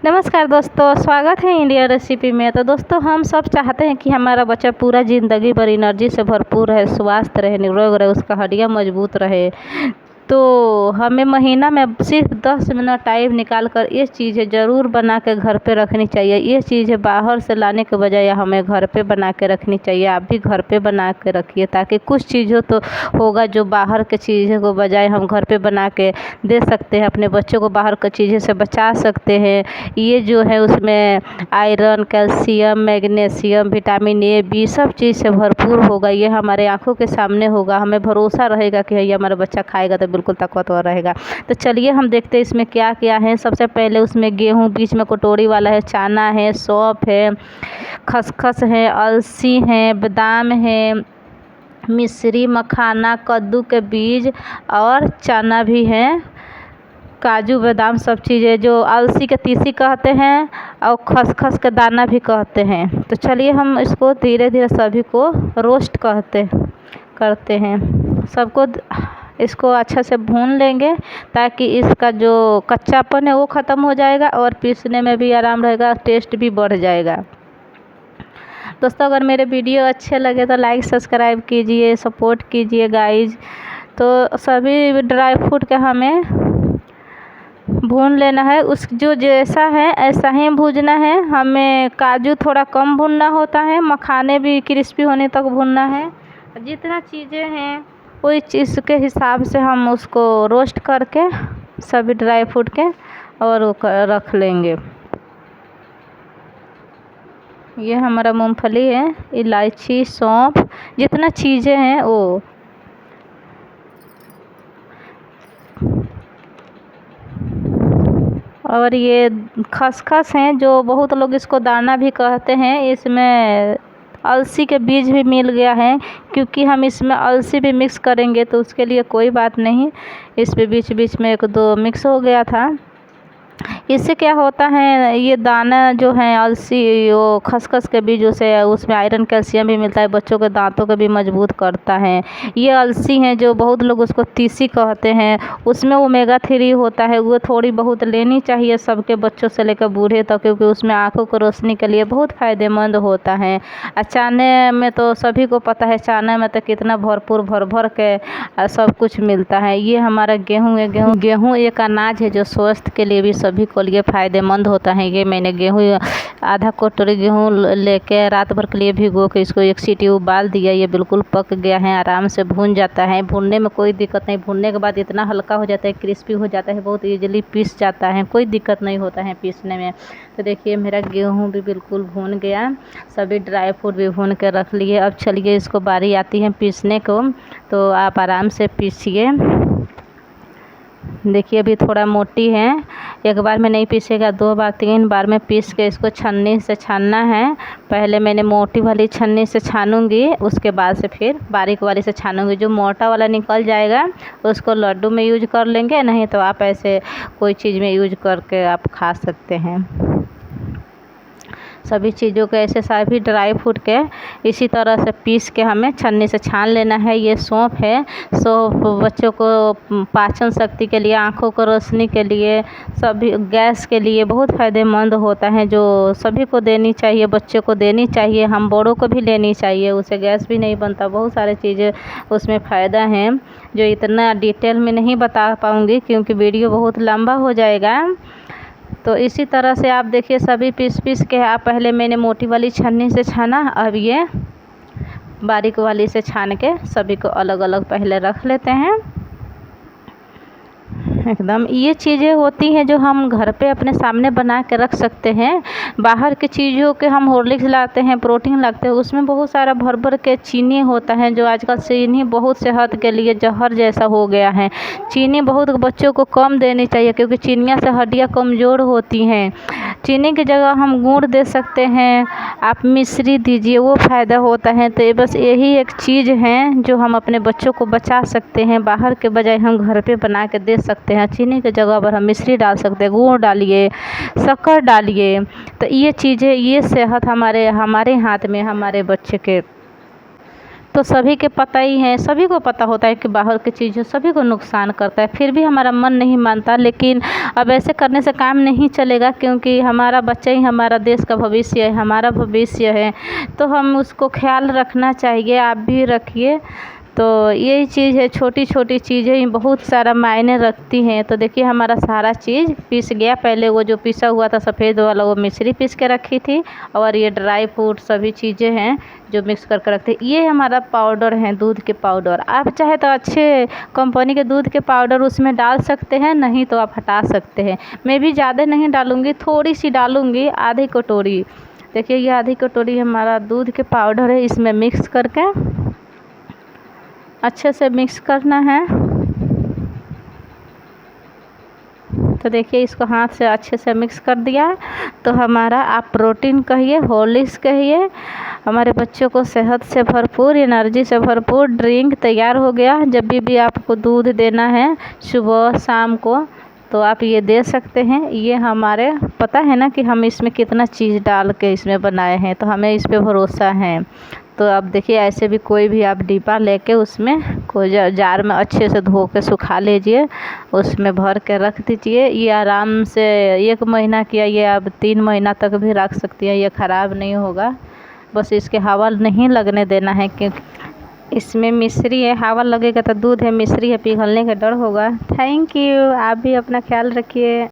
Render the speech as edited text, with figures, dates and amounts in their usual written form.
नमस्कार दोस्तों, स्वागत है इंडिया रेसिपी में। तो दोस्तों, हम सब चाहते हैं कि हमारा बच्चा पूरा ज़िंदगी भर एनर्जी से भरपूर रहे, स्वस्थ रहे, निरोग रहे, उसका हड्डियाँ मजबूत रहे। तो हमें महीना में सिर्फ 10 मिनट टाइम निकाल कर ये चीज़ें ज़रूर बना के घर पे रखनी चाहिए। ये चीज़ें बाहर से लाने के बजाय हमें घर पे बना के रखनी चाहिए। आप भी घर पे बना के रखिए, ताकि कुछ चीज़ों तो होगा जो बाहर के चीज़ों को बजाय हम घर पे बना के दे सकते हैं। अपने बच्चों को बाहर की चीज़ों से बचा सकते हैं। ये जो है उसमें iron, calcium, magnesium, vitamin A, B सब चीज़ से भरपूर होगा। ये हमारे आँखों के सामने होगा। हमें भरोसा रहेगा कि ये हमारा बच्चा खाएगा तो बिल्कुल ताकतवर रहेगा। तो चलिए हम देखते हैं इसमें क्या क्या है। सबसे पहले उसमें गेहूँ बीच में कटोरी वाला है, चना है, सौंफ है, खसखस है, अलसी है, बादाम है, मिश्री, मखाना, कद्दू के बीज और चना भी है, काजू बादाम सब चीज़ें जो अलसी के तीसी कहते हैं और खसखस के दाना भी कहते हैं। तो चलिए हम इसको धीरे धीरे सभी को रोस्ट करते हैं। सबको इसको अच्छा से भून लेंगे, ताकि इसका जो कच्चापन है वो ख़त्म हो जाएगा और पीसने में भी आराम रहेगा, टेस्ट भी बढ़ जाएगा। दोस्तों, अगर मेरे वीडियो अच्छे लगे तो लाइक सब्सक्राइब कीजिए, सपोर्ट कीजिए गाइज। तो सभी ड्राई फ्रूट के हमें भून लेना है। उस जो जैसा है ऐसा ही भूनना है। हमें काजू थोड़ा कम भूनना होता है, मखाने भी क्रिस्पी होने तक भूनना है। जितना चीज़ें हैं वही चीज़ के हिसाब से हम उसको रोस्ट करके सभी ड्राई फ्रूट के और रख लेंगे। ये हमारा मूंगफली है, इलायची, सौंफ, जितना चीज़ें हैं वो। और ये खसखस हैं, जो बहुत लोग इसको दाना भी कहते हैं। इसमें अलसी के बीज भी मिल गया है, क्योंकि हम इसमें अलसी भी मिक्स करेंगे तो उसके लिए कोई बात नहीं। इस पे बीच बीच में 1-2 मिक्स हो गया था। इससे क्या होता है, ये दाना जो है अलसी, वो खसखस के बीजों से उसमें आयरन, कैल्शियम भी मिलता है। बच्चों के दांतों को भी मजबूत करता है। ये अलसी हैं जो बहुत लोग उसको तीसी कहते हैं, उसमें ओमेगा 3 होता है। वो थोड़ी बहुत लेनी चाहिए सबके, बच्चों से लेकर बूढ़े तक, क्योंकि उसमें आँखों को रोशनी के लिए बहुत फ़ायदेमंद होता है। चने में तो सभी को पता है, चने में तो कितना भरपूर भर भर के सब कुछ मिलता है। ये हमारा गेहूँ है। गेहूँ एक अनाज है जो स्वास्थ्य के लिए भी सभी को लिए फ़ायदेमंद होता है। ये मैंने गेहूँ आधा कटोरी गेहूँ लेके रात भर के लिए भिगो के इसको 1 सीटी उबाल दिया। ये बिल्कुल पक गया है, आराम से भून जाता है। भूनने में कोई दिक्कत नहीं। भूनने के बाद इतना हल्का हो जाता है, क्रिस्पी हो जाता है, बहुत ईजिली पीस जाता है, कोई दिक्कत नहीं होता है पीसने में। तो देखिए मेरा गेहूँ भी बिल्कुल भून गया, सभी ड्राई फ्रूट भी भून के रख लिए। अब चलिए इसको बारी आती है पीसने को, तो आप आराम से पीसिए। देखिए अभी थोड़ा मोटी है, एक बार में नहीं पीसेगा, 2 बार 3 बार में पीस के इसको छन्नी से छानना है। पहले मैंने मोटी वाली छन्नी से छानूंगी, उसके बाद से फिर बारीक वाली से छानूंगी। जो मोटा वाला निकल जाएगा उसको लड्डू में यूज कर लेंगे, नहीं तो आप ऐसे कोई चीज़ में यूज करके आप खा सकते हैं। सभी चीज़ों को ऐसे सभी ड्राई फ्रूट के इसी तरह से पीस के हमें छन्नी से छान लेना है। ये सौंफ है, सौंफ बच्चों को पाचन शक्ति के लिए, आँखों को रोशनी के लिए, सभी गैस के लिए बहुत फ़ायदेमंद होता है, जो सभी को देनी चाहिए, बच्चों को देनी चाहिए, हम बड़ों को भी लेनी चाहिए। उससे गैस भी नहीं बनता, बहुत सारे चीज़ें उसमें फ़ायदा हैं जो इतना डिटेल में नहीं बता पाऊँगी, क्योंकि वीडियो बहुत लंबा हो जाएगा। तो इसी तरह से आप देखिए सभी पीस के आप, पहले मैंने मोटी वाली छन्नी से छाना, अब ये बारीक वाली से छान के सभी को अलग अलग पहले रख लेते हैं। एकदम ये चीज़ें होती हैं जो हम घर पे अपने सामने बना के रख सकते हैं। बाहर की चीज़ों के हम हॉर्लिक्स लाते हैं, प्रोटीन लाते हैं, उसमें बहुत सारा भर भर के चीनी होता है, जो आजकल चीनी बहुत सेहत के लिए जहर जैसा हो गया है। चीनी बहुत बच्चों को कम देनी चाहिए, क्योंकि चीनियाँ से हड्डियाँ कमज़ोर होती हैं। चीनी की जगह हम गुड़ दे सकते हैं, आप मिश्री दीजिए, वो फ़ायदा होता है। तो ये बस यही एक चीज़ है जो हम अपने बच्चों को बचा सकते हैं। बाहर के बजाय हम घर पे बना के दे सकते हैं। चीनी की जगह पर हम मिश्री डाल सकते हैं, गुड़ डालिए, शक्कर डालिए। तो ये चीज़ें, ये सेहत हमारे हाथ में, हमारे बच्चे के। तो सभी के पता ही है, सभी को पता होता है कि बाहर की चीज़ें सभी को नुकसान करता है, फिर भी हमारा मन नहीं मानता। लेकिन अब ऐसे करने से काम नहीं चलेगा, क्योंकि हमारा बच्चा ही हमारा देश का भविष्य है, हमारा भविष्य है, तो हम उसको ख्याल रखना चाहिए। आप भी रखिए। तो यही चीज़ है, छोटी छोटी चीज़ें ही बहुत सारा मायने रखती हैं। तो देखिए हमारा सारा चीज़ पीस गया। पहले वो जो पिसा हुआ था सफ़ेद वाला, वो मिश्री पीस के रखी थी, और ये ड्राई फ्रूट सभी चीज़ें हैं जो मिक्स करके रखते। ये हमारा पाउडर है, दूध के पाउडर। आप चाहे तो अच्छे कंपनी के दूध के पाउडर उसमें डाल सकते हैं, नहीं तो आप हटा सकते हैं। मैं भी ज़्यादा नहीं डालूँगी, थोड़ी सी डालूँगी, आधी कटोरी। देखिए ये आधी कटोरी हमारा दूध के पाउडर है, इसमें मिक्स करके अच्छे से मिक्स करना है। तो देखिए इसको हाथ से अच्छे से मिक्स कर दिया है। तो हमारा, आप प्रोटीन कहिए, हॉर्लिक्स कहिए, हमारे बच्चों को सेहत से भरपूर, एनर्जी से भरपूर ड्रिंक तैयार हो गया। जब भी आपको दूध देना है सुबह शाम को, तो आप ये दे सकते हैं। ये हमारे पता है ना कि हम इसमें कितना चीज़ डाल के इसमें बनाए हैं, तो हमें इस पे भरोसा है। तो अब देखिए ऐसे भी कोई भी आप डिब्बा लेके उसमें कोई जार में अच्छे से धो के सुखा लीजिए, उसमें भर के रख दीजिए। ये आराम से 1 महीना किया, ये आप 3 महीना तक भी रख सकती हैं, ये ख़राब नहीं होगा। बस इसके हवा नहीं लगने देना है, क्योंकि इसमें मिश्री है, हवा लगेगा तो दूध है, मिश्री है, पिघलने का डर होगा। Thank you. आप भी अपना ख्याल रखिए।